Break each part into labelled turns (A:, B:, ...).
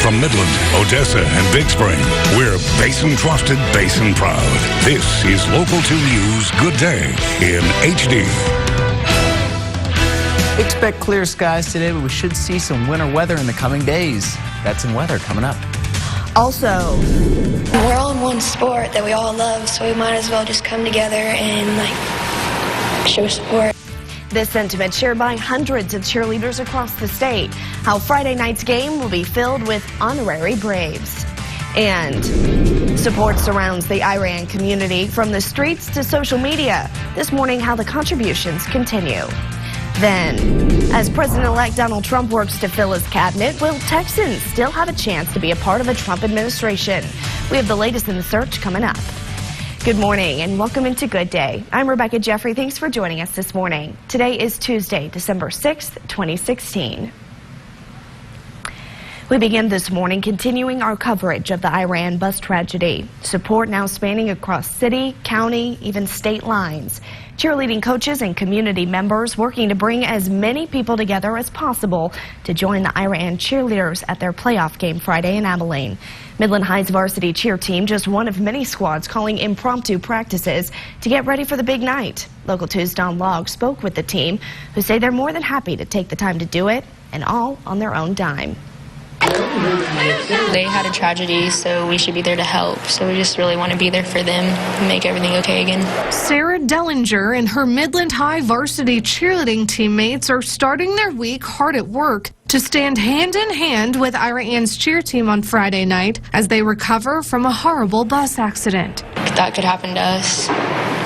A: From Midland, Odessa, and Big Spring, we're Basin trusted, Basin proud. This is Local 2 News Good Day in HD.
B: Expect clear skies today, but we should see some winter weather in the coming days. That's in weather coming up.
C: Also, we're all in one sport that we all love, so we might as well just come together and show support.
D: This sentiment shared by hundreds of cheerleaders across the state. How Friday night's game will be filled with honorary Braves. And support surrounds the Iran community from the streets to social media. This morning, how the contributions continue. Then, as President-elect Donald Trump works to fill his cabinet, will Texans still have a chance to be a part of a Trump administration? We have the latest in the search coming up. Good morning and welcome into Good Day. I'm Rebecca Jeffrey. Thanks for joining us this morning. Today is Tuesday, December 6th, 2016. We begin this morning continuing our coverage of the Iran bus tragedy. Support now spanning across city, county, even state lines. Cheerleading coaches and community members working to bring as many people together as possible to join the Iran cheerleaders at their playoff game Friday in Abilene. Midland High's varsity cheer team, just one of many squads calling impromptu practices to get ready for the big night. Local 2's Don Logg spoke with the team, who say they're more than happy to take the time to do it, and all on their own dime.
E: They had a tragedy, so we should be there to help. So we just really want to be there for them and make everything okay again.
F: Sarah Dellinger and her Midland High varsity cheerleading teammates are starting their week hard at work to stand hand in hand with Iran's cheer team on Friday night as they recover from a horrible bus accident.
E: That could happen to us.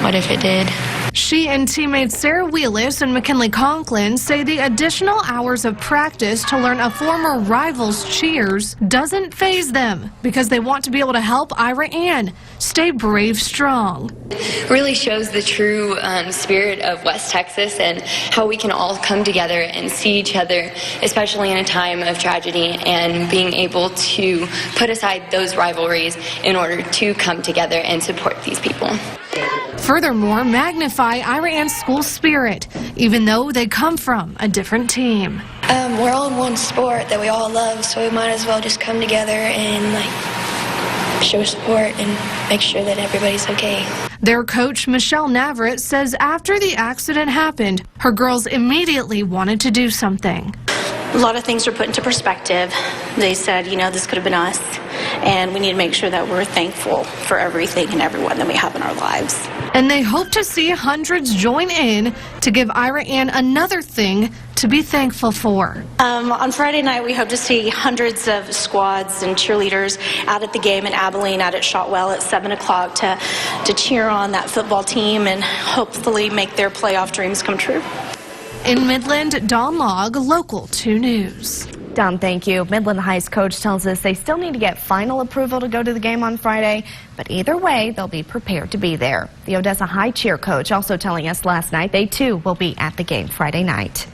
E: What if it did?
F: She and teammates Sarah Wheelis and McKinley Conklin say the additional hours of practice to learn a former rival's cheers doesn't faze them because they want to be able to help Iran stay brave strong.
G: Really shows the true spirit of West Texas and how we can all come together and see each other, especially in a time of tragedy, and being able to put aside those rivalries in order to come together and support these people.
F: Furthermore, magnify Iran's school spirit, even though they come from a different team.
C: We're all in one sport that we all love, so we might as well just come together and show support and make sure that everybody's okay.
F: Their coach, Michelle Navarrete, says after the accident happened, her girls immediately wanted to do something.
H: A lot of things were put into perspective. They said, you know, this could have been us, and we need to make sure that we're thankful for everything and everyone that we have in our lives.
F: And they hope to see hundreds join in to give Iran another thing to be thankful for.
H: On Friday night, we hope to see hundreds of squads and cheerleaders out at the game in Abilene, out at Shotwell at 7 o'clock to cheer on that football team and hopefully make their playoff dreams come true.
F: In Midland, Don Logg, Local 2 News.
D: Don, thank you. Midland High's coach tells us they still need to get final approval to go to the game on Friday, but either way, they'll be prepared to be there. The Odessa High cheer coach also telling us last night they too will be at the game Friday night.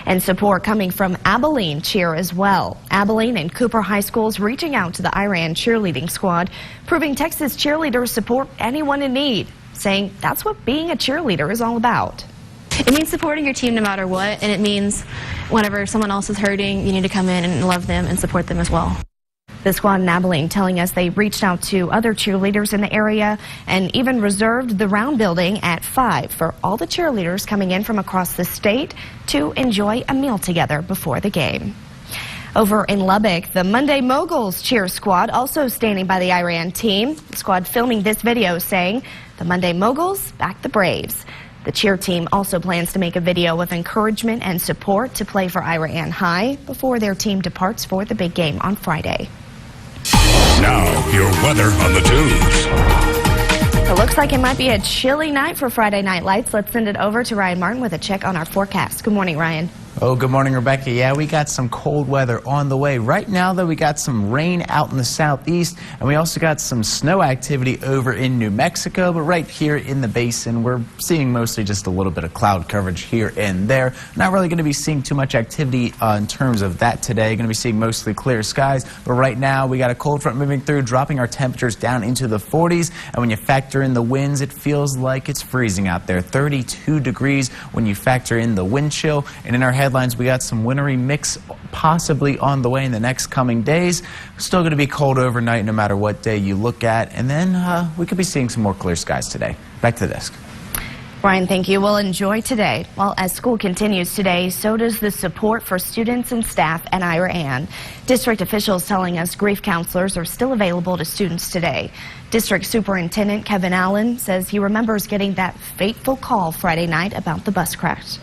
D: And support coming from Abilene cheer as well. Abilene and Cooper High Schools reaching out to the Iran cheerleading squad, proving Texas cheerleaders support anyone in need, saying that's what being a cheerleader is all about.
I: It means supporting your team no matter what, and it means whenever someone else is hurting, you need to come in and love them and support them as well.
D: The squad in Abilene telling us they reached out to other cheerleaders in the area and even reserved the round building at 5 for all the cheerleaders coming in from across the state to enjoy a meal together before the game. Over in Lubbock, the Monday Moguls cheer squad also standing by the Iran team. The squad filming this video saying, "The Monday Moguls back the Braves." The cheer team also plans to make a video of encouragement and support to play for Iran High before their team departs for the big game on Friday.
A: Now, your weather on the tubes.
D: It looks like it might be a chilly night for Friday Night Lights. Let's send it over to Ryan Martin with a check on our forecast. Good morning, Ryan.
B: Oh, good morning, Rebecca. Yeah, we got some cold weather on the way. Right now, though, we got some rain out in the southeast, and we also got some snow activity over in New Mexico. But right here in the basin, we're seeing mostly just a little bit of cloud coverage here and there. Not really going to be seeing too much activity in terms of that today. Going to be seeing mostly clear skies. But right now, we got a cold front moving through, dropping our temperatures down into the 40s. And when you factor in the winds, it feels like it's freezing out there. 32 degrees when you factor in the wind chill. And in our headlines, we got some wintry mix possibly on the way in the next coming days. Still going to be cold overnight no matter what day you look at. And then we could be seeing some more clear skies today. Back to the desk.
D: Brian, thank you. We'll enjoy today. Well, as school continues today, so does the support for students and staff at Ira Ann. District officials telling us grief counselors are still available to students today. District Superintendent Kevin Allen says he remembers getting that fateful call Friday night about the bus crash.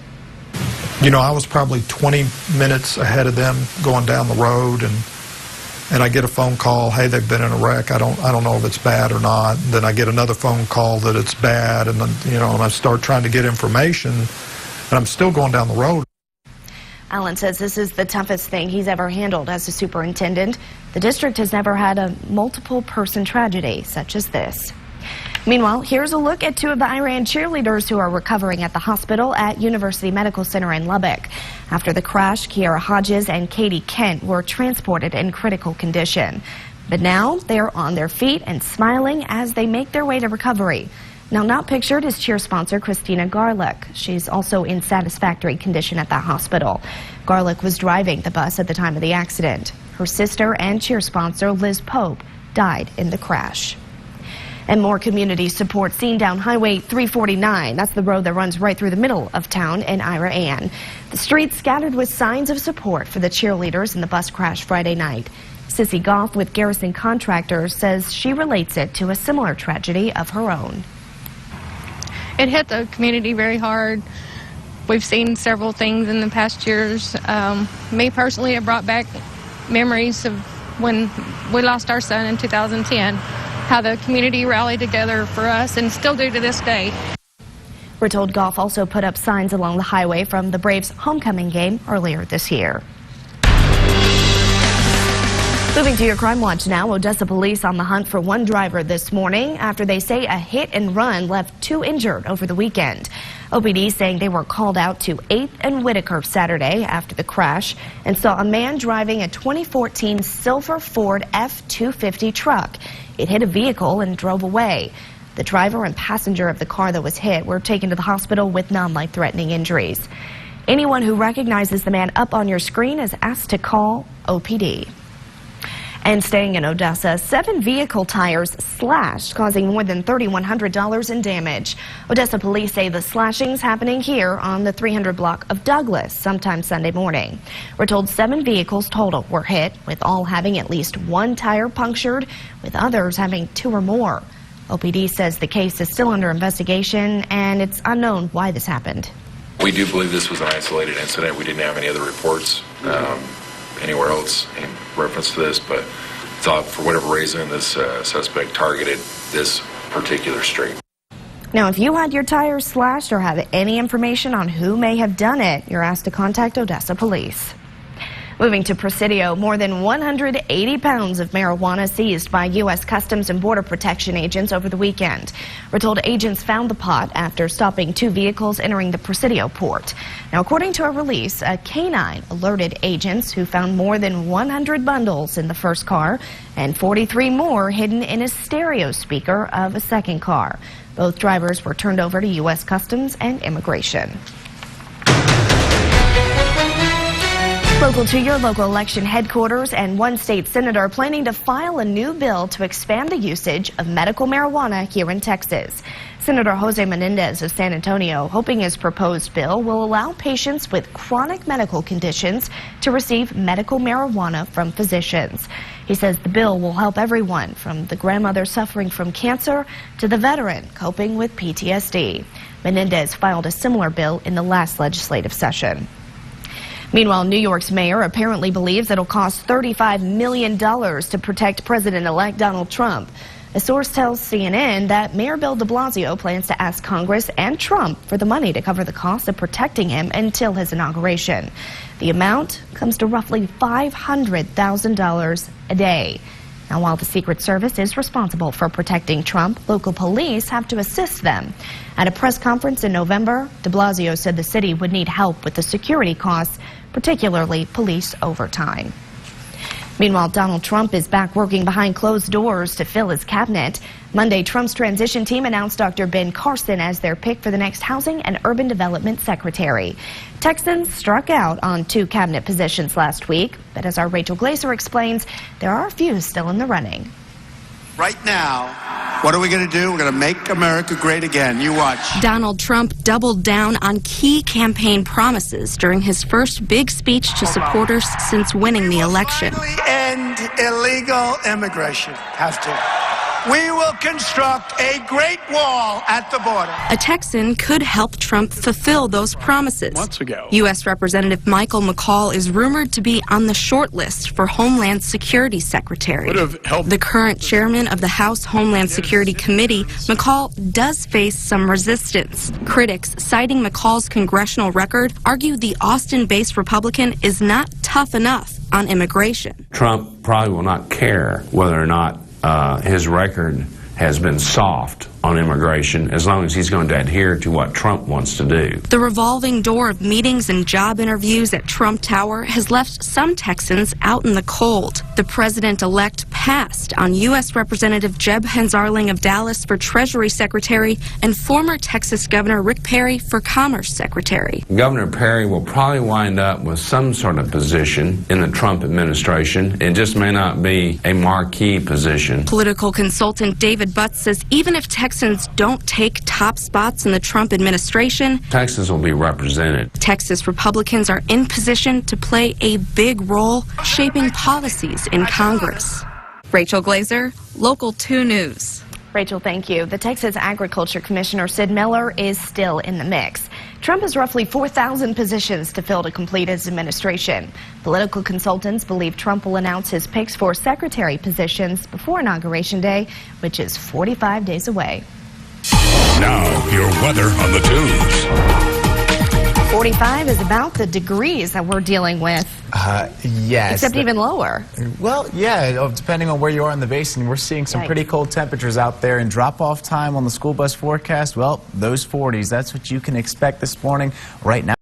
J: You know, I was probably 20 minutes ahead of them going down the road, and I get a phone call, hey, they've been in a wreck. I don't know if it's bad or not. And then I get another phone call that it's bad, and then, you know, and I start trying to get information, and I'm still going down the road.
D: Allen says this is the toughest thing he's ever handled as a superintendent. The district has never had a multiple-person tragedy such as this. Meanwhile, here's a look at two of the Iran cheerleaders who are recovering at the hospital at University Medical Center in Lubbock. After the crash, Kiara Hodges and Katie Kent were transported in critical condition. But now they are on their feet and smiling as they make their way to recovery. Now, not pictured is cheer sponsor Christina Garlick. She's also in satisfactory condition at the hospital. Garlick was driving the bus at the time of the accident. Her sister and cheer sponsor Liz Pope died in the crash. And more community support seen down Highway 349. That's the road that runs right through the middle of town in Ira Ann. The streets scattered with signs of support for the cheerleaders in the bus crash Friday night. Sissy Goff with Garrison Contractors says she relates it to a similar tragedy of her own.
K: It hit the community very hard. We've seen several things in the past years. Me personally, it brought back memories of when we lost our son in 2010. How the community rallied together for us and still do to this day.
D: We're told Goff also put up signs along the highway from the Braves' homecoming game earlier this year. Moving to your crime watch now, Odessa police on the hunt for one driver this morning after they say a hit and run left two injured over the weekend. OPD saying they were called out to 8th and Whitaker Saturday after the crash and saw a man driving a 2014 silver Ford F-250 truck. It hit a vehicle and drove away. The driver and passenger of the car that was hit were taken to the hospital with non-life-threatening injuries. Anyone who recognizes the man up on your screen is asked to call OPD. And staying in Odessa, 7 vehicle tires slashed, causing more than $3,100 in damage. Odessa police say the slashings happening here on the 300 block of Douglas sometime Sunday morning. We're told 7 vehicles total were hit, with all having at least one tire punctured, with others having 2 or more. OPD says the case is still under investigation, and it's unknown why this happened.
L: We do believe this was an isolated incident. We didn't have any other reports anywhere else in reference to this, but thought for whatever reason this suspect targeted this particular street.
D: Now, if you had your tires slashed or have any information on who may have done it, you're asked to contact Odessa police. Moving to Presidio, more than 180 pounds of marijuana seized by U.S. Customs and Border Protection agents over the weekend. We're told agents found the pot after stopping 2 vehicles entering the Presidio port. Now, according to a release, a canine alerted agents who found more than 100 bundles in the first car and 43 more hidden in a stereo speaker of a second car. Both drivers were turned over to U.S. Customs and Immigration. Local to your local election headquarters, and one state senator planning to file a new bill to expand the usage of medical marijuana here in Texas. Senator Jose Menendez of San Antonio hoping his proposed bill will allow patients with chronic medical conditions to receive medical marijuana from physicians. He says the bill will help everyone from the grandmother suffering from cancer to the veteran coping with PTSD. Menendez filed a similar bill in the last legislative session. Meanwhile, New York's mayor apparently believes it'll cost $35 million to protect President-elect Donald Trump. A source tells CNN that Mayor Bill de Blasio plans to ask Congress and Trump for the money to cover the cost of protecting him until his inauguration. The amount comes to roughly $500,000 a day. Now, while the Secret Service is responsible for protecting Trump, local police have to assist them. At a press conference in November, de Blasio said the city would need help with the security costs, particularly police overtime. Meanwhile, Donald Trump is back working behind closed doors to fill his cabinet. Monday, Trump's transition team announced Dr. Ben Carson as their pick for the next Housing and Urban Development Secretary. Texans struck out on 2 cabinet positions last week, but as our Rachel Glazer explains, there are a few still in the running.
M: Right now, what are we going to do? We're going to make America great again. You watch.
N: Donald Trump doubled down on key campaign promises during his first big speech to supporters since winning the election.
M: Finally end illegal immigration. Have to. We will construct a great wall at the border.
N: A Texan could help Trump fulfill those promises.
M: Months ago.
N: U.S. Representative Michael McCaul is rumored to be on the short list for Homeland Security Secretary. The current chairman of the House Homeland Security Committee, McCaul does face some resistance. Critics, citing McCaul's congressional record, argue the Austin-based Republican is not tough enough on immigration.
O: Trump probably will not care whether or not his record has been soft on immigration as long as he's going to adhere to what Trump wants to do.
N: The revolving door of meetings and job interviews at Trump Tower has left some Texans out in the cold. The president-elect passed on U.S. Representative Jeb Hensarling of Dallas for Treasury Secretary and former Texas Governor Rick Perry for Commerce Secretary.
O: Governor Perry will probably wind up with some sort of position in the Trump administration. It just may not be a marquee position.
N: Political consultant David Butts says even if Texans don't take top spots in the Trump administration,
O: Texas will be represented.
N: Texas Republicans are in position to play a big role shaping policies in Congress. Rachel Glazer, Local 2 News.
D: Rachel, thank you. The Texas Agriculture Commissioner Sid Miller is still in the mix. Trump has roughly 4,000 positions to fill to complete his administration. Political consultants believe Trump will announce his picks for secretary positions before Inauguration Day, which is 45 days away.
A: Now, your weather on the Tubes.
D: 45 is about the degrees that we're dealing with.
B: Yes.
D: Except even lower.
B: Well, yeah, depending on where you are in the basin, we're seeing some pretty cold temperatures out there. And drop-off time on the school bus forecast, well, those 40s, that's what you can expect this morning. Right now.